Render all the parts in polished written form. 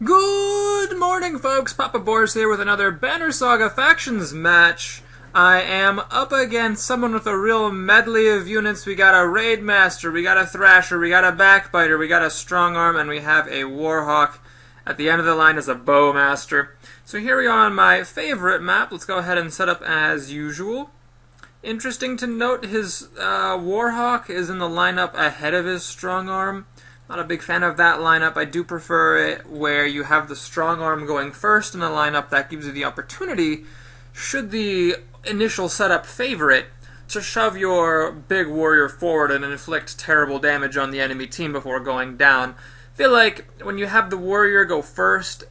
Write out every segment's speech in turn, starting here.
Good morning, folks. Papa Boris here with another Banner Saga Factions match. I am up against someone with a real medley of units. We got a Raid Master, we got a Thrasher, we got a Backbiter, we got a Strong Arm, and we have a Warhawk. At the end of the line is a Bowmaster. So here we are on my favorite map. Let's go ahead and set up as usual. Interesting to note, his Warhawk is in the lineup ahead of his Strong Arm. Not a big fan of that lineup. I do prefer it where you have the Strong Arm going first in the lineup. That gives you the opportunity, should the initial setup favor it, to shove your big warrior forward and inflict terrible damage on the enemy team before going down. I feel like when you have the warrior go first,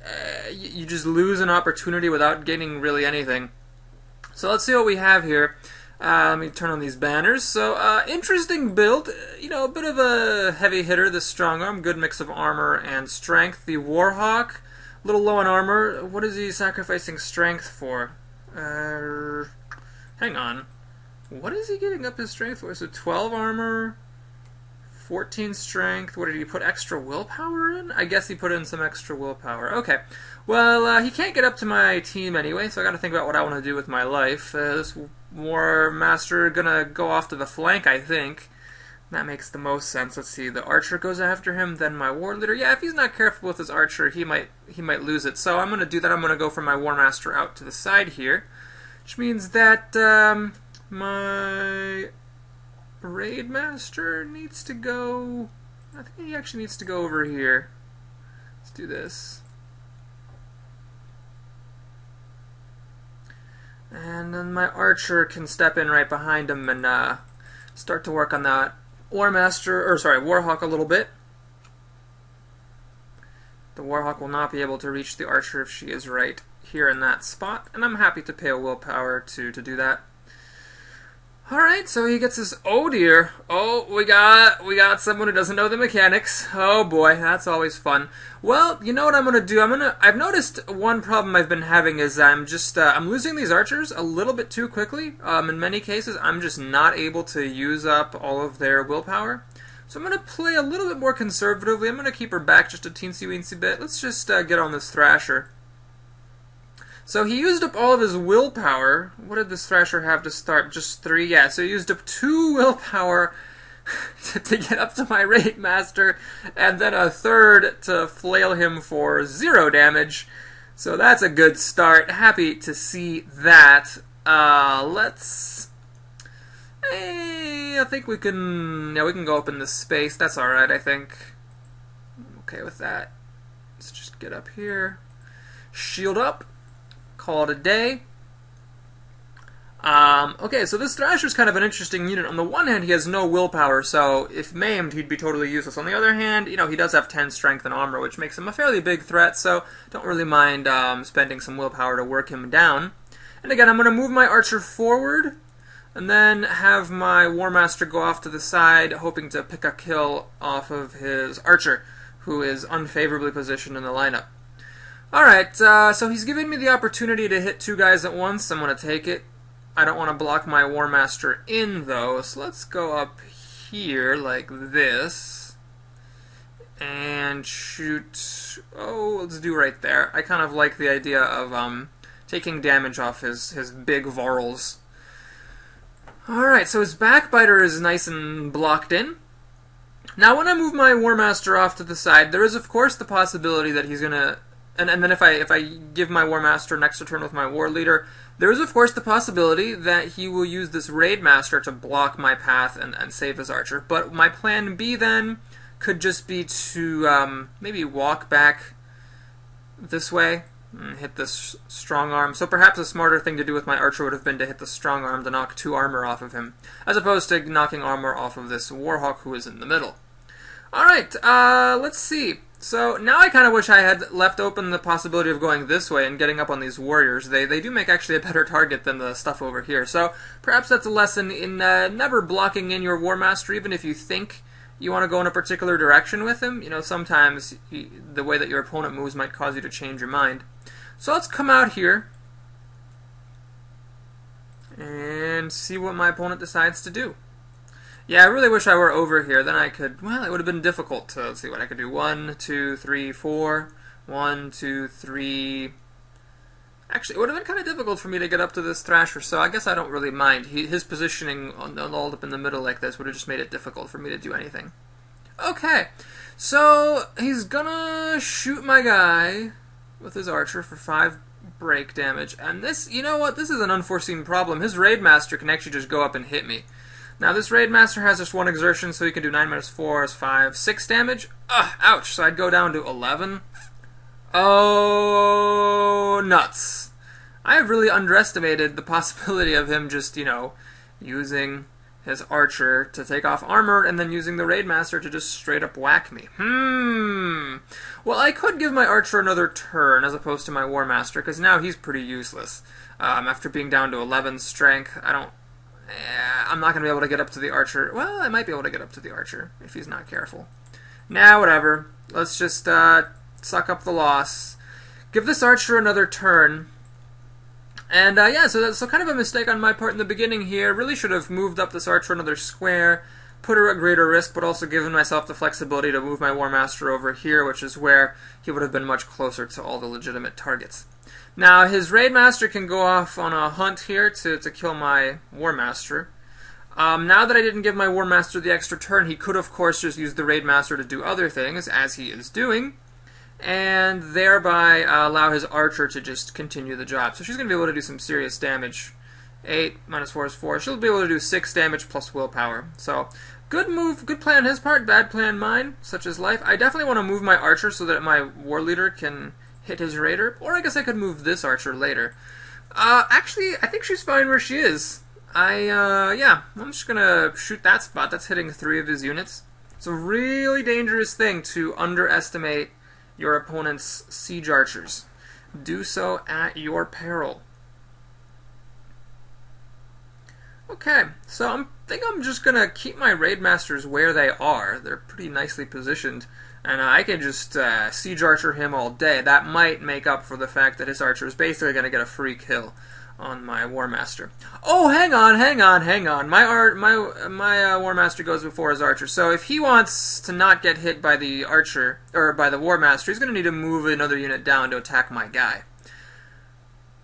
you just lose an opportunity without getting really anything. So let's see what we have here. Let me turn on these banners. So, interesting build. You know, a bit of a heavy hitter, this Strong Arm. Good mix of armor and strength. The Warhawk, a little low on armor. What is he sacrificing strength for? Hang on. What is he getting up his strength for? So 12 armor, 14 strength. What did he put extra willpower in? I guess he put in some extra willpower. Okay. Well, he can't get up to my team anyway, so I gotta think about what I want to do with my life. This War Master gonna go off to the flank, I think. That makes the most sense. Let's see. The Archer goes after him, then my War Leader. Yeah, if he's not careful with his Archer, he might lose it. So I'm gonna do that. I'm gonna go for my War Master out to the side here, which means that my Raid Master needs to go. I think he actually needs to go over here. Let's do this. And then my Archer can step in right behind him and start to work on that Warhawk a little bit. The Warhawk will not be able to reach the Archer if she is right here in that spot, and I'm happy to pay a willpower to do that. Alright, so he gets his, oh dear. Oh, we got someone who doesn't know the mechanics. Oh boy, that's always fun. Well, you know what I'm gonna do? I've noticed one problem I've been having is I'm losing these archers a little bit too quickly. In many cases, I'm just not able to use up all of their willpower. So I'm gonna play a little bit more conservatively. I'm gonna keep her back just a teensy-weensy bit. Let's just get on this Thrasher. So he used up all of his willpower. What did this Thrasher have to start? Just 3? Yeah, so he used up 2 willpower to get up to my Raid Master, and then a 3rd to flail him for 0 damage. So that's a good start. Happy to see that. I think we can go up in this space. That's alright, I think. I'm okay with that. Let's just get up here. Shield up. Call it a day. Okay, so this Thrasher's kind of an interesting unit. On the one hand, he has no willpower, so if maimed, he'd be totally useless. On the other hand, you know, he does have 10 strength and armor, which makes him a fairly big threat, so don't really mind spending some willpower to work him down. And again, I'm going to move my Archer forward, and then have my War Master go off to the side, hoping to pick a kill off of his Archer, who is unfavorably positioned in the lineup. Alright, so he's giving me the opportunity to hit 2 guys at once. I'm going to take it. I don't want to block my War Master in, though, so let's go up here like this. And shoot. Oh, let's do right there. I kind of like the idea of taking damage off his big Varls. Alright, so his Backbiter is nice and blocked in. Now, when I move my War Master off to the side, there is, of course, the possibility that he's going to... And then if I give my War Master an extra turn with my War Leader, there is of course the possibility that he will use this Raid Master to block my path and save his Archer. But my plan B then could just be to maybe walk back this way and hit this Strong Arm. So perhaps a smarter thing to do with my Archer would have been to hit the Strong Arm to knock 2 armor off of him, as opposed to knocking armor off of this Warhawk who is in the middle. Alright, let's see. So now I kind of wish I had left open the possibility of going this way and getting up on these warriors. They do make actually a better target than the stuff over here. So perhaps that's a lesson in never blocking in your War Master, even if you think you want to go in a particular direction with him. You know, sometimes the way that your opponent moves might cause you to change your mind. So let's come out here and see what my opponent decides to do. Yeah, I really wish I were over here. Then I could, well, it would have been difficult to, let's see what I could do. 1, 2, 3, 4. 1, 2, 3. Actually, it would have been kind of difficult for me to get up to this Thrasher, so I guess I don't really mind. His positioning all up in the middle like this would have just made it difficult for me to do anything. Okay, so he's gonna shoot my guy with his archer for 5 break damage, and this, you know what, this is an unforeseen problem. His Raid Master can actually just go up and hit me. Now this Raid Master has just 1 exertion, so he can do 9 minus 4 is 5, 6 damage. Ugh, ouch, so I'd go down to 11. Oh, nuts. I have really underestimated the possibility of him just, you know, using his archer to take off armor and then using the Raid Master to just straight up whack me. Well, I could give my archer another turn as opposed to my War Master, because now he's pretty useless. After being down to 11 strength, I'm not going to be able to get up to the archer. Well, I might be able to get up to the archer if he's not careful. Nah, whatever. Let's just suck up the loss. Give this archer another turn. And yeah, so kind of a mistake on my part in the beginning here. Really should have moved up this archer another square, put her at greater risk, but also given myself the flexibility to move my War Master over here, which is where he would have been much closer to all the legitimate targets. Now, his Raid Master can go off on a hunt here to kill my War Master. Now that I didn't give my War Master the extra turn, he could, of course, just use the Raid Master to do other things, as he is doing, and thereby allow his archer to just continue the job. So she's going to be able to do some serious damage. 8 minus 4 is 4. She'll be able to do 6 damage plus willpower. So, good move, good plan on his part, bad plan mine, such as life. I definitely want to move my archer so that my war leader can hit his raider, or I guess I could move this archer later. Actually, I think she's fine where she is. Yeah, I'm just gonna shoot that spot. That's hitting 3 of his units. It's a really dangerous thing to underestimate your opponent's siege archers. Do so at your peril. Okay, so I think I'm just gonna keep my Raid Masters where they are. They're pretty nicely positioned, and I can just siege archer him all day. That might make up for the fact that his archer is basically gonna get a free kill on my War Master. Oh, hang on. My War Master goes before his archer. So if he wants to not get hit by the archer or by the War Master, he's going to need to move another unit down to attack my guy.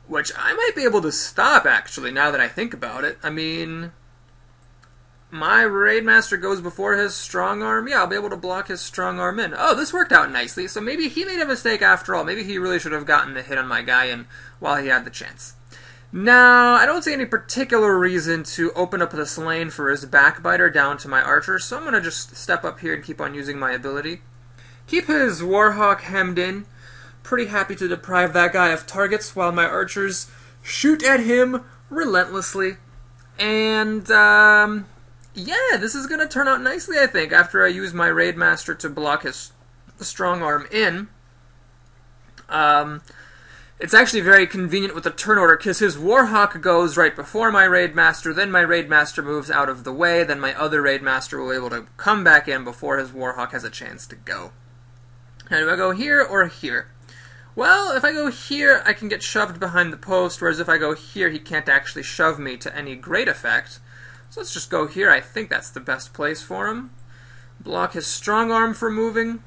Which I might be able to stop, actually, now that I think about it. I mean, my Raid Master goes before his strong arm. Yeah, I'll be able to block his strong arm in. Oh, this worked out nicely. So maybe he made a mistake after all. Maybe he really should have gotten the hit on my guy in while he had the chance. Now, I don't see any particular reason to open up this lane for his backbiter down to my archer, so I'm going to just step up here and keep on using my ability. Keep his Warhawk hemmed in. Pretty happy to deprive that guy of targets while my archers shoot at him relentlessly. And, yeah, this is going to turn out nicely, I think, after I use my Raid Master to block his strong arm in. It's actually very convenient with the turn order, because his Warhawk goes right before my Raid Master, then my Raid Master moves out of the way, then my other Raid Master will be able to come back in before his Warhawk has a chance to go. Now, do I go here or here? Well, if I go here, I can get shoved behind the post, whereas if I go here, he can't actually shove me to any great effect. So let's just go here. I think that's the best place for him. Block his strong arm for moving.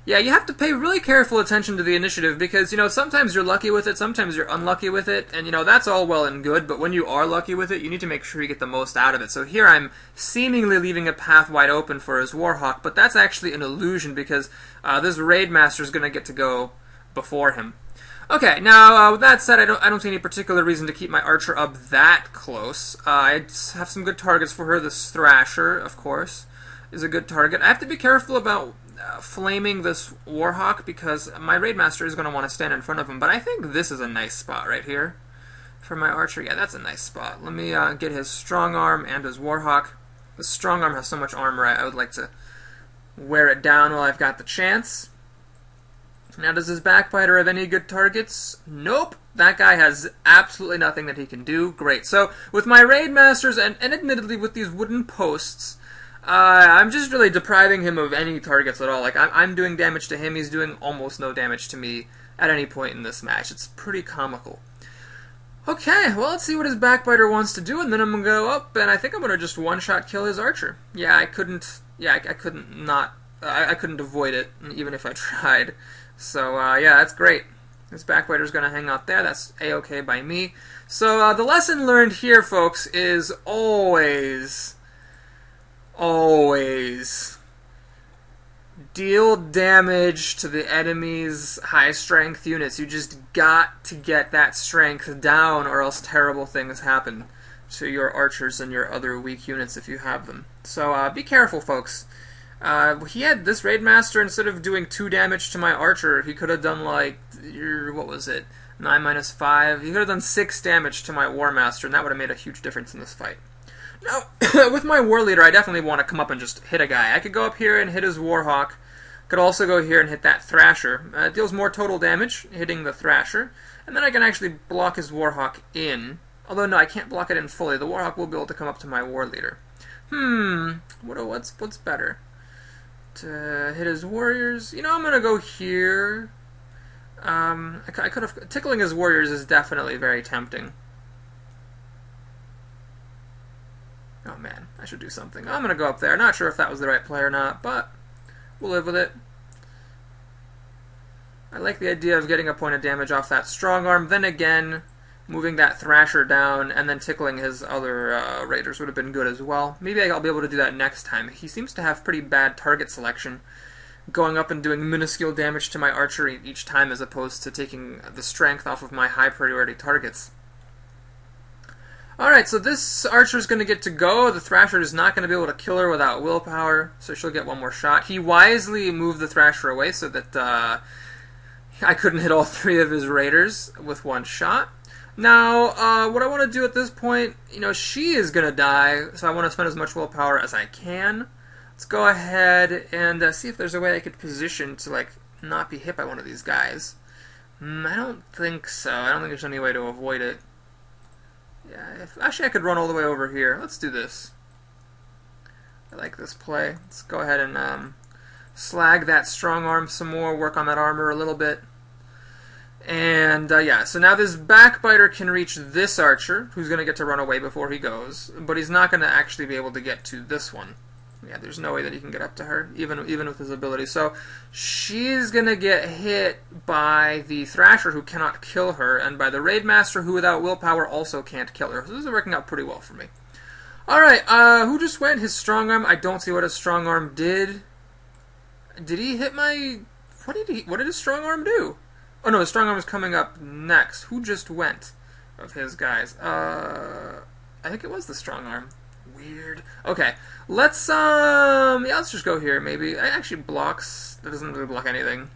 Yeah, you have to pay really careful attention to the initiative because, you know, sometimes you're lucky with it, sometimes you're unlucky with it, and, you know, that's all well and good, but when you are lucky with it, you need to make sure you get the most out of it. So here I'm seemingly leaving a path wide open for his Warhawk, but that's actually an illusion because this Raid Master is going to get to go before him. Okay, now, with that said, I don't see any particular reason to keep my archer up that close. I have some good targets for her. This Thrasher, of course, is a good target. I have to be careful about flaming this Warhawk because my Raid Master is going to want to stand in front of him, but I think this is a nice spot right here for my archer. Yeah, that's a nice spot. Let me get his strong arm and his Warhawk. The strong arm has so much armor, I would like to wear it down while I've got the chance. Now, does his backbiter have any good targets? Nope. That guy has absolutely nothing that he can do. Great. So, with my Raid Masters, and admittedly with these wooden posts, I'm just really depriving him of any targets at all. Like, I'm doing damage to him, he's doing almost no damage to me at any point in this match. It's pretty comical. Okay, well, let's see what his backbiter wants to do, and then I'm going to go up, and I think I'm going to just one-shot kill his archer. Yeah, I couldn't avoid it, even if I tried. So yeah, that's great. This backbiter's going to hang out there. That's a-okay by me. So the lesson learned here, folks, is always deal damage to the enemy's high strength units. You just got to get that strength down, or else terrible things happen to your archers and your other weak units if you have them. So be careful, folks. He had this raid master, instead of doing 2 damage to my archer, he could have done like, what was it, 9 minus 5? He could have done 6 damage to my war master, and that would have made a huge difference in this fight. Now, with my war leader, I definitely want to come up and just hit a guy. I could go up here and hit his warhawk. Could also go here and hit that thrasher. It deals more total damage, hitting the thrasher. And then I can actually block his warhawk in. Although, no, I can't block it in fully. The warhawk will be able to come up to my war leader. What's better? To hit his warriors? You know, I'm going to go here. I could have... Tickling his warriors is definitely very tempting. Oh man, I should do something. I'm going to go up there. Not sure if that was the right play or not, but we'll live with it. I like the idea of getting a point of damage off that strong arm. Then again, moving that thrasher down and then tickling his other raiders would have been good as well. Maybe I'll be able to do that next time. He seems to have pretty bad target selection, going up and doing minuscule damage to my archery each time as opposed to taking the strength off of my high priority targets. Alright, so this archer's going to get to go. The thrasher is not going to be able to kill her without willpower, so she'll get one more shot. He wisely moved the thrasher away so that I couldn't hit all 3 of his raiders with 1 shot. Now, what I want to do at this point, you know, she is going to die, so I want to spend as much willpower as I can. Let's go ahead and see if there's a way I could position to, like, not be hit by one of these guys. I don't think so. I don't think there's any way to avoid it. Yeah, actually I could run all the way over here. Let's do this. I like this play. Let's go ahead and slag that strong arm some more, work on that armor a little bit. And yeah, so now this backbiter can reach this archer, who's going to get to run away before he goes, but he's not going to actually be able to get to this one. Yeah, there's no way that he can get up to her, even with his ability. So she's going to get hit by the Thrasher, who cannot kill her, and by the Raid Master, who without willpower also can't kill her. So this is working out pretty well for me. Alright, who just went? His strong arm. I don't see what his strong arm did. Did he hit my... What did his strong arm do? Oh no, his strong arm is coming up next. Who just went of his guys? I think it was the strong arm. Weird. Okay, let's yeah, let's just go here. Maybe it actually blocks. That doesn't really block anything.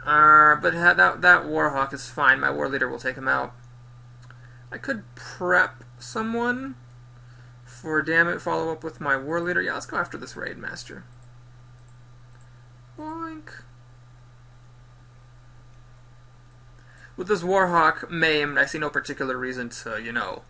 But that Warhawk is fine. My war leader will take him out. I could prep someone for damage. Follow up with my war leader. Yeah, let's go after this raid master. Boink. With this Warhawk maimed, I see no particular reason to, you know,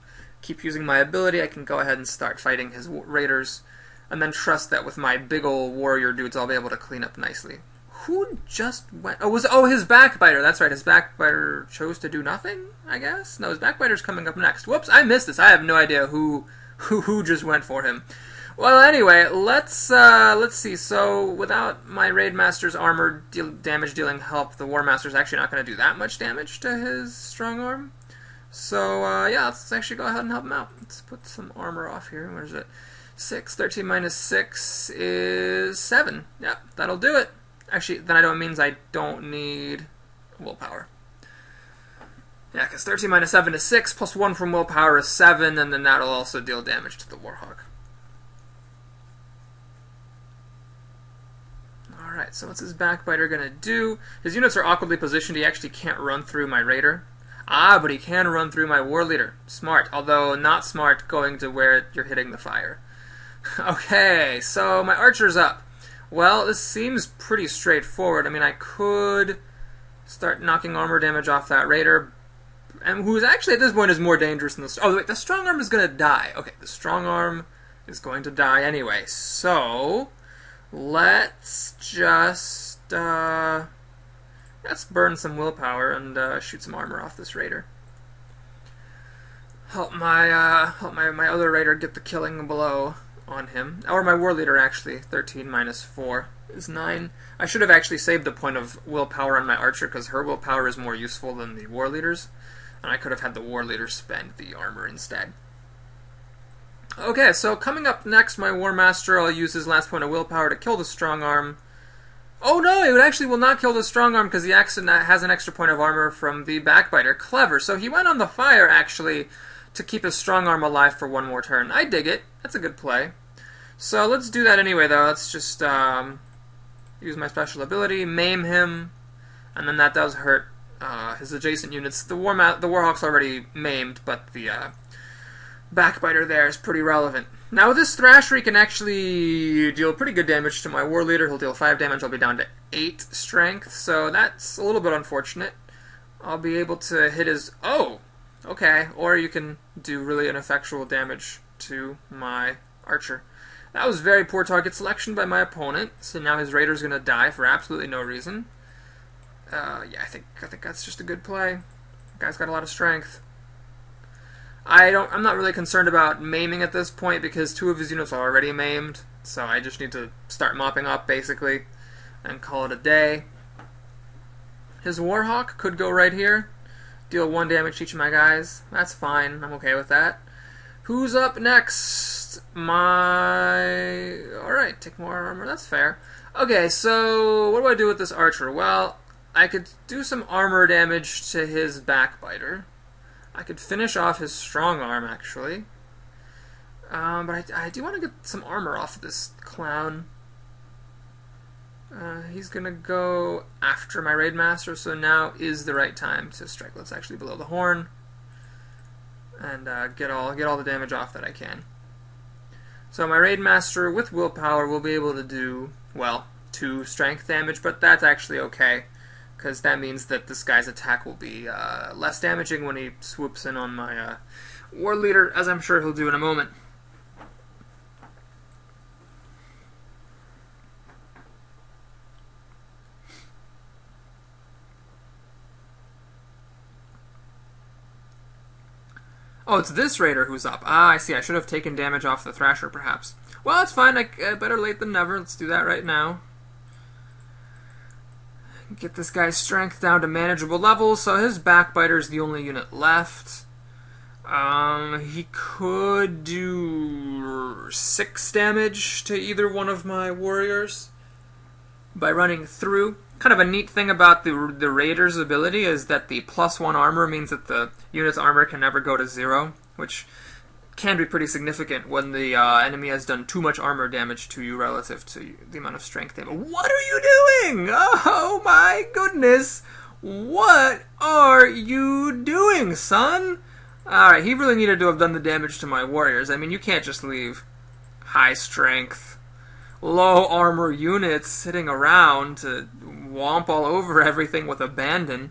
keep using my ability. I can go ahead and start fighting his raiders, and then trust that with my big ol' warrior dudes I'll be able to clean up nicely. Who just went? Oh, his backbiter. That's right, his backbiter chose to do nothing, I guess? No, his backbiter's coming up next. Whoops, I missed this. I have no idea who just went for him. Well, anyway, let's see. So, without my Raid Master's armor damage dealing help, the War Master's actually not going to do that much damage to his strong arm. So, yeah, let's actually go ahead and help him out. Let's put some armor off here. Where is it? 6. 13 minus 6 is 7. Yep, that'll do it. Actually, then it means I don't need willpower. Yeah, because 13 minus 7 is 6, plus 1 from willpower is 7, and then that'll also deal damage to the Warhawk. Alright, so what's his backbiter going to do? His units are awkwardly positioned. He actually can't run through my raider. Ah, but he can run through my war leader. Smart, although not smart going to where you're hitting the fire. Okay, so my archer's up. Well, this seems pretty straightforward. I mean, I could start knocking armor damage off that raider, and who's actually at this point is more dangerous than the... Oh, wait, the strong arm is going to die. Okay, the strong arm is going to die anyway. So, let's just... let's burn some willpower and shoot some armor off this raider. Help my other raider get the killing blow on him. Or my war leader, actually. 13 minus 4. is 9. I should have actually saved a point of willpower on my archer because her willpower is more useful than the war leader's, and I could have had the war leader spend the armor instead. Okay, so coming up next, my War Master, I'll use his last point of willpower to kill the strong arm. Oh no, it actually will not kill the strong arm because he has an extra point of armor from the backbiter. Clever. So he went on the fire, actually, to keep his strong arm alive for one more turn. I dig it. That's a good play. So let's do that anyway, though. Let's just use my special ability, maim him, and then that does hurt his adjacent units. The Warhawk's already maimed, but the backbiter there is pretty relevant. Now with this Thrasher, he can actually deal pretty good damage to my war leader. He'll deal 5 damage. I'll be down to 8 strength, so that's a little bit unfortunate. I'll be able to hit his... Oh! Okay, or you can do really ineffectual damage to my archer. That was very poor target selection by my opponent, so now his raider's going to die for absolutely no reason. Yeah, I think that's just a good play. The guy's got a lot of strength. I'm not really concerned about maiming at this point because 2 of his units are already maimed, so I just need to start mopping up, basically, and call it a day. His Warhawk could go right here, deal 1 damage to each of my guys. That's fine, I'm okay with that. Who's up next? Alright, take more armor, that's fair. Okay, so what do I do with this archer? Well, I could do some armor damage to his backbiter. I could finish off his strong arm, actually. But I do want to get some armor off of this clown. He's going to go after my Raid Master, so now is the right time to strike. Let's actually below the horn. And get all the damage off that I can. So my Raid Master, with willpower, will be able to do, well, 2 strength damage, but that's actually okay, because that means that this guy's attack will be less damaging when he swoops in on my war leader, as I'm sure he'll do in a moment. Oh, it's this raider who's up. Ah, I see. I should have taken damage off the Thrasher, perhaps. Well, it's fine. Better late than never. Let's do that right now. Get this guy's strength down to manageable levels, so his backbiter is the only unit left. He could do 6 damage to either one of my warriors by running through. Kind of a neat thing about the Raider's ability is that the +1 armor means that the unit's armor can never go to 0, which can be pretty significant when the enemy has done too much armor damage to you relative to the amount of strength damage. What are you doing? Oh my goodness! What are you doing, son? Alright, he really needed to have done the damage to my warriors. I mean, you can't just leave high strength, low armor units sitting around to womp all over everything with abandon.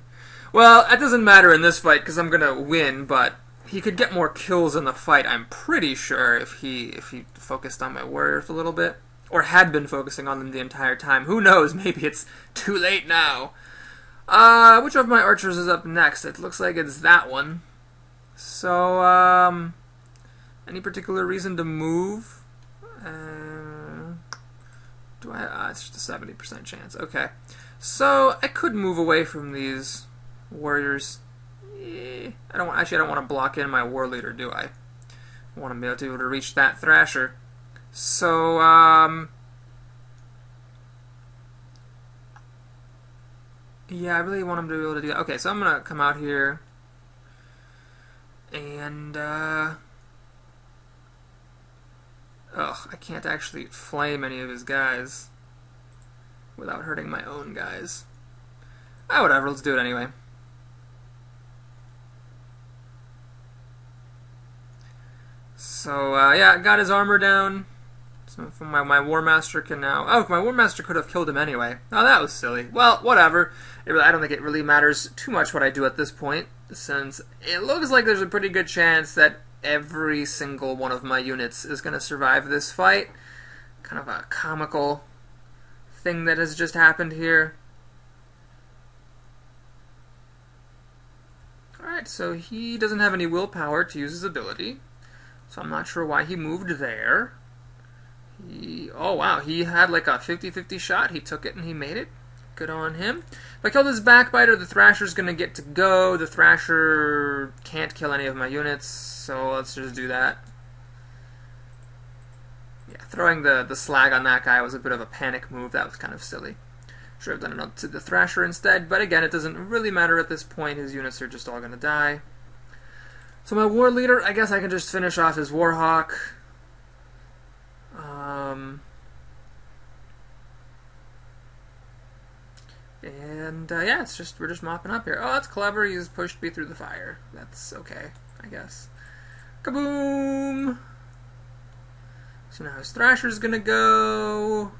Well, that doesn't matter in this fight because I'm going to win, but he could get more kills in the fight, I'm pretty sure, if he focused on my warriors a little bit. Or had been focusing on them the entire time. Who knows? Maybe it's too late now. Which of my archers is up next? It looks like it's that one. So, any particular reason to move? It's just a 70% chance. Okay. So, I could move away from these warriors. I don't want to block in my war leader, do I? I want to be able to reach that Thrasher. So, yeah, I really want him to be able to do that. Okay, so I'm going to come out here and, I can't actually flame any of his guys without hurting my own guys. Whatever, let's do it anyway. So, yeah, got his armor down. So my War Master can now... Oh, my War Master could have killed him anyway. Oh, that was silly. Well, whatever. I don't think it really matters too much what I do at this point, since it looks like there's a pretty good chance that every single one of my units is going to survive this fight. Kind of a comical thing that has just happened here. Alright, so he doesn't have any willpower to use his ability. So I'm not sure why he moved there. Oh wow, he had like a 50-50 shot. He took it and he made it. Good on him. If I kill this backbiter, the Thrasher's going to get to go. The Thrasher can't kill any of my units, so let's just do that. Yeah, throwing the slag on that guy was a bit of a panic move. That was kind of silly. Should have done it to the Thrasher instead, but again, it doesn't really matter at this point. His units are just all going to die. So my War Leader, I guess I can just finish off his Warhawk. Yeah, we're just mopping up here. Oh, that's clever. He's pushed me through the fire. That's okay, I guess. Kaboom! So now his Thrasher's gonna go.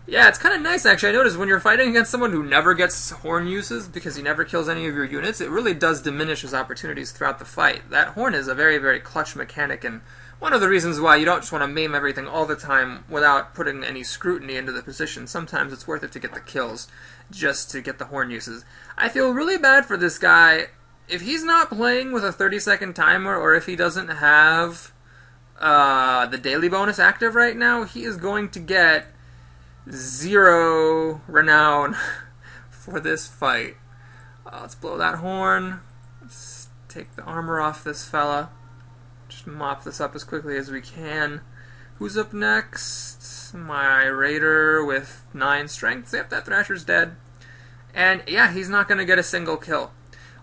Yeah, it's kind of nice, actually. I noticed when you're fighting against someone who never gets horn uses because he never kills any of your units, it really does diminish his opportunities throughout the fight. That horn is a very, very clutch mechanic, and one of the reasons why you don't just want to maim everything all the time without putting any scrutiny into the position. Sometimes it's worth it to get the kills just to get the horn uses. I feel really bad for this guy. If he's not playing with a 30-second timer, or if he doesn't have the daily bonus active right now, he is going to get 0 renown for this fight. Let's blow that horn. Let's take the armor off this fella. Just mop this up as quickly as we can. Who's up next? My Raider with 9 strength. Yep, that Thrasher's dead. And yeah, he's not going to get a single kill.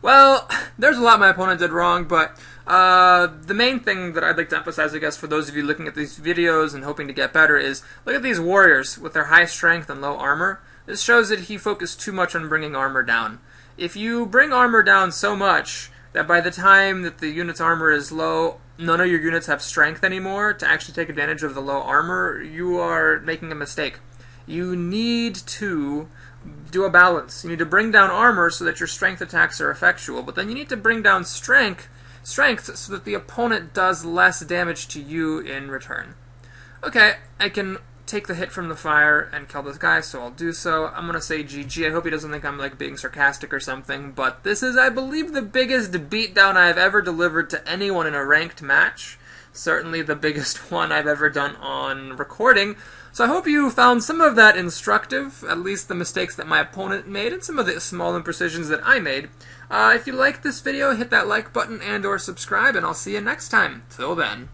Well, there's a lot my opponent did wrong, but the main thing that I'd like to emphasize, I guess, for those of you looking at these videos and hoping to get better is, look at these warriors with their high strength and low armor. This shows that he focused too much on bringing armor down. If you bring armor down so much that by the time that the unit's armor is low, none of your units have strength anymore to actually take advantage of the low armor, you are making a mistake. You need to do a balance. You need to bring down armor so that your strength attacks are effectual, but then you need to bring down strength so that the opponent does less damage to you in return. Okay, I can take the hit from the fire and kill this guy, so I'll do so. I'm gonna say GG. I hope he doesn't think I'm like being sarcastic or something, but this is, I believe, the biggest beatdown I've ever delivered to anyone in a ranked match. Certainly the biggest one I've ever done on recording. So I hope you found some of that instructive, at least the mistakes that my opponent made and some of the small imprecisions that I made. If you liked this video, hit that like button and or subscribe, and I'll see you next time. Till then.